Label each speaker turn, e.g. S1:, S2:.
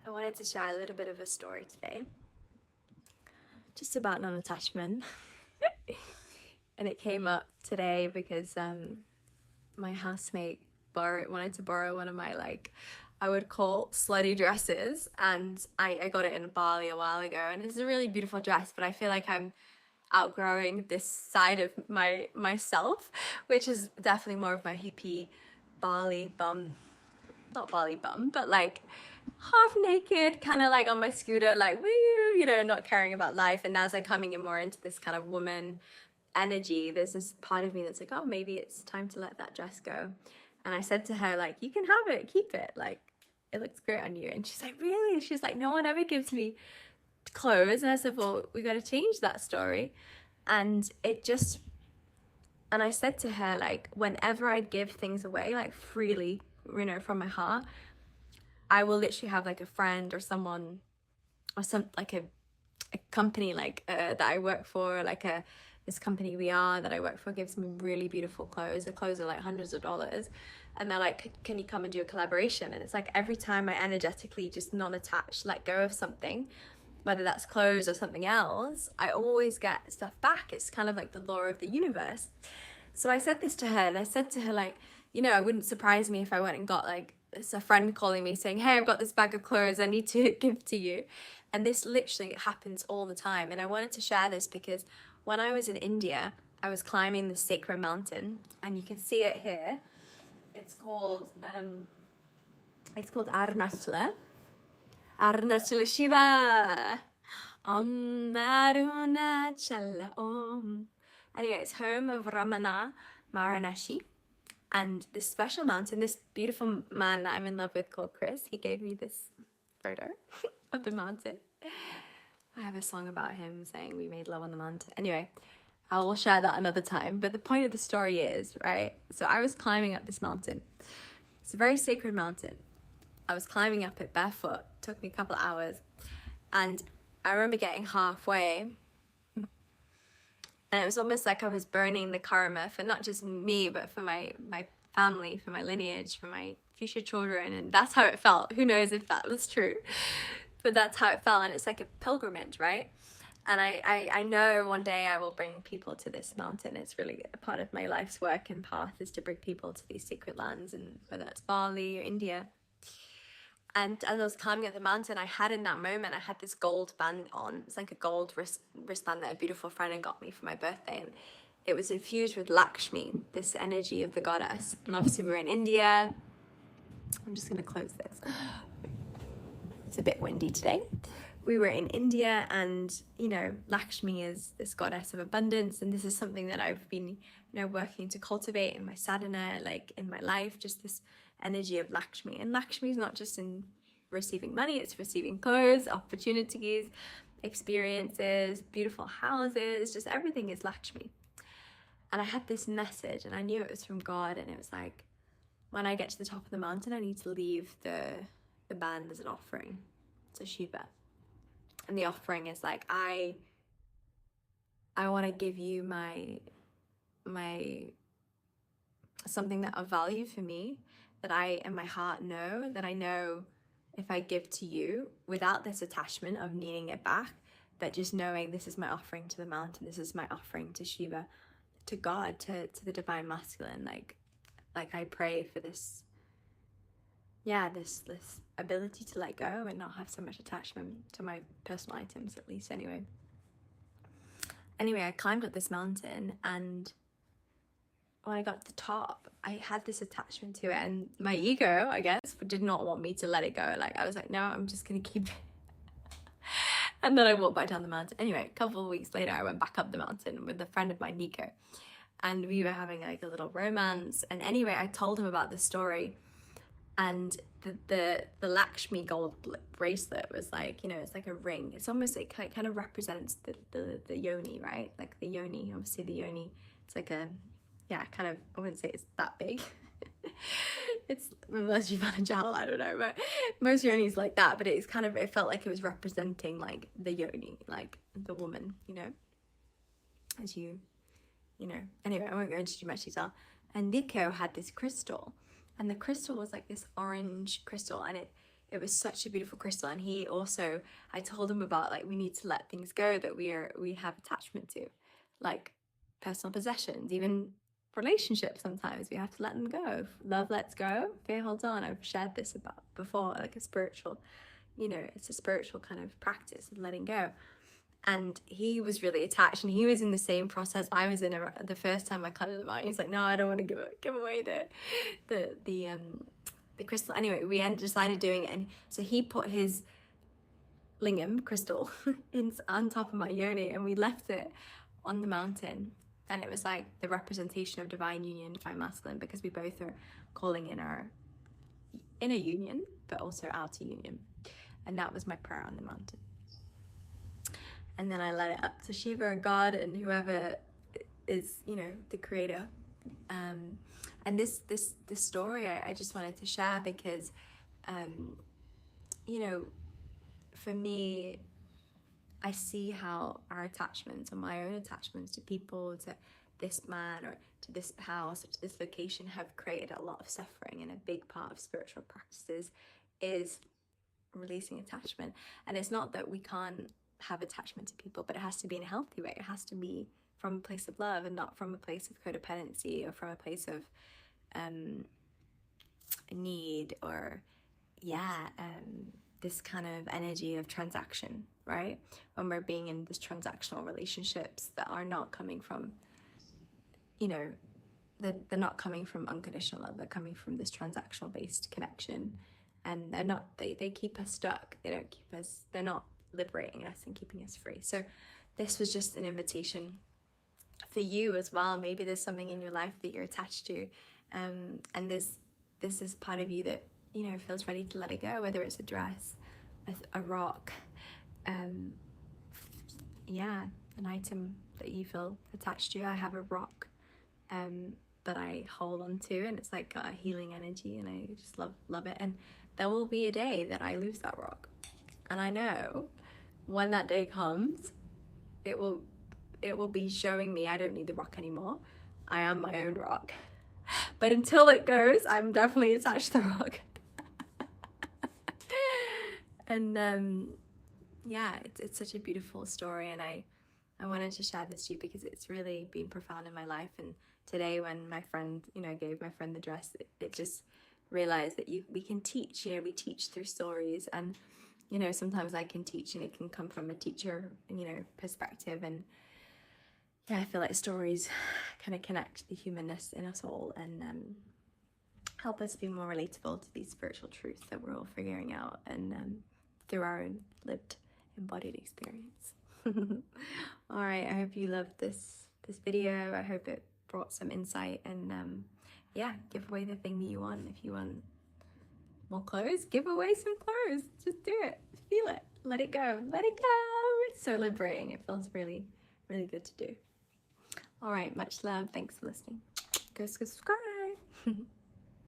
S1: I wanted to share a little bit of a story today, just about non-attachment. And it came up today because my housemate wanted to borrow one of my, like, I would call slutty dresses, and I got it in Bali a while ago, and it's a really beautiful dress, but I feel like I'm outgrowing this side of myself, which is definitely more of my hippie Bali bum, not Bali bum, but like half naked, kind of like on my scooter, like woo, not caring about life. And as I'm coming in more into this kind of woman energy, there's this part of me that's like, oh, maybe it's time to let that dress go. And I said to her, like, you can have it, keep it, like it looks great on you. And she's like, really? And she's like, no one ever gives me clothes. And I said, well, we got to change that story. And I said to her, like, whenever I give things away, like freely, from my heart, I will literally have like a friend or someone or some like a company like that I work for, like this company that I work for gives me really beautiful clothes. The clothes are like hundreds of dollars, and they're like, can you come and do a collaboration? And it's like every time I energetically just non-attach, let go of something, whether that's clothes or something else, I always get stuff back. It's kind of like the law of the universe. So I said this to her, and I said to her, like, it wouldn't surprise me if I went and got like it's a friend calling me saying, hey, I've got this bag of clothes I need to give to you. And this literally happens all the time. And I wanted to share this because when I was in India, I was climbing the sacred mountain, and you can see it here. It's called Arunachala. Arunachala Shiva. Om Arunachala Om. Anyway, it's home of Ramana Maharishi. And this special mountain, this beautiful man that I'm in love with called Chris, he gave me this photo of the mountain. I have a song about him saying we made love on the mountain. Anyway, I will share that another time. But the point of the story is, right? So I was climbing up this mountain. It's a very sacred mountain. I was climbing up it barefoot. It took me a couple of hours. And I remember getting halfway, and it was almost like I was burning the karma for not just me, but for my family, for my lineage, for my future children. And that's how it felt. Who knows if that was true? But that's how it felt. And it's like a pilgrimage, right? And I know one day I will bring people to this mountain. It's really a part of my life's work and path, is to bring people to these sacred lands, and whether it's Bali or India. And as I was climbing up the mountain, I had in that moment, I had this gold band on. It's like a gold wristband that a beautiful friend had got me for my birthday. And it was infused with Lakshmi, this energy of the goddess. And obviously we were in India. I'm just going to close this. It's a bit windy today. We were in India, and, Lakshmi is this goddess of abundance. And this is something that I've been, working to cultivate in my sadhana, like in my life, just this energy of Lakshmi. And Lakshmi is not just in receiving money, it's receiving clothes, opportunities, experiences, beautiful houses, just everything is Lakshmi. And I had this message, and I knew it was from God, and it was like, when I get to the top of the mountain, I need to leave the band as an offering to Shiva. And the offering is like, I want to give you my something that of value for me, that I in my heart know, that I know if I give to you without this attachment of needing it back, but just knowing this is my offering to the mountain, this is my offering to Shiva, to God, to the divine masculine. Like I pray for this ability to let go and not have so much attachment to my personal items, at least. Anyway, I climbed up this mountain, and when I got to the top, I had this attachment to it, and my ego, I guess, did not want me to let it go. Like, I was like, no, I'm just gonna keep it. And then I walked back down the mountain. Anyway, a couple of weeks later, I went back up the mountain with a friend of mine, Nico, and we were having like a little romance. And anyway, I told him about the story, and the Lakshmi gold bracelet was like, it's like a ring. It's almost like it kind of represents the yoni, right? Like the yoni, obviously the yoni. It's like a, kind of, I wouldn't say it's that big. It's, unless you've had a channel, I don't know, but most yonis like that. But it's kind of, it felt like it was representing like the yoni, like the woman, as you anyway, I won't go into too much detail. And Nico had this crystal, and the crystal was like this orange crystal, and it it was such a beautiful crystal. And he also, I told him about, like, we need to let things go that we have attachment to, like personal possessions, even relationships. Sometimes we have to let them go. If love lets go, fear holds on. I've shared this about before, like a spiritual, it's a spiritual kind of practice of letting go. And he was really attached, and he was in the same process I was in the first time I cutted him out. He's like, no, I don't want to give away the crystal. Anyway, we decided doing it, and so he put his lingam crystal on top of my yoni, and we left it on the mountain. And it was like the representation of divine union, divine masculine, because we both are calling in our inner union, but also outer union. And that was my prayer on the mountain. And then I let it up to Shiva and God and whoever is, the creator. And this story I just wanted to share because, for me, I see how our attachments, or my own attachments to people, to this man or to this house or to this location, have created a lot of suffering. And a big part of spiritual practices is releasing attachment. And it's not that we can't have attachment to people, but it has to be in a healthy way. It has to be from a place of love and not from a place of codependency or from a place of need or this kind of energy of transaction, right? When we're being in these transactional relationships that are not coming from, they're not coming from unconditional love. They're coming from this transactional based connection, and they keep us stuck. They're not liberating us and keeping us free. So this was just an invitation for you as well. Maybe there's something in your life that you're attached to, and this is part of you that feels ready to let it go, whether it's a dress, a rock, an item that you feel attached to. I have a rock that I hold on to, and it's like got a healing energy, and I just love it. And there will be a day that I lose that rock, and I know when that day comes, it will be showing me I don't need the rock anymore. I am my own rock. But until it goes, I'm definitely attached to the rock. And it's such a beautiful story, and I wanted to share this to you because it's really been profound in my life. And today when my friend, gave my friend the dress, it just realized that we can teach, we teach through stories. And sometimes I can teach and it can come from a teacher, perspective. And I feel like stories kind of connect the humanness in us all and help us be more relatable to these spiritual truths that we're all figuring out, and through our own lived, embodied experience. All right, I hope you loved this video. I hope it brought some insight, and give away the thing that you want. If you want more clothes, give away some clothes. Just do it. Feel it. Let it go. Let it go. It's so liberating. It feels really, really good to do. All right, much love. Thanks for listening. Go subscribe.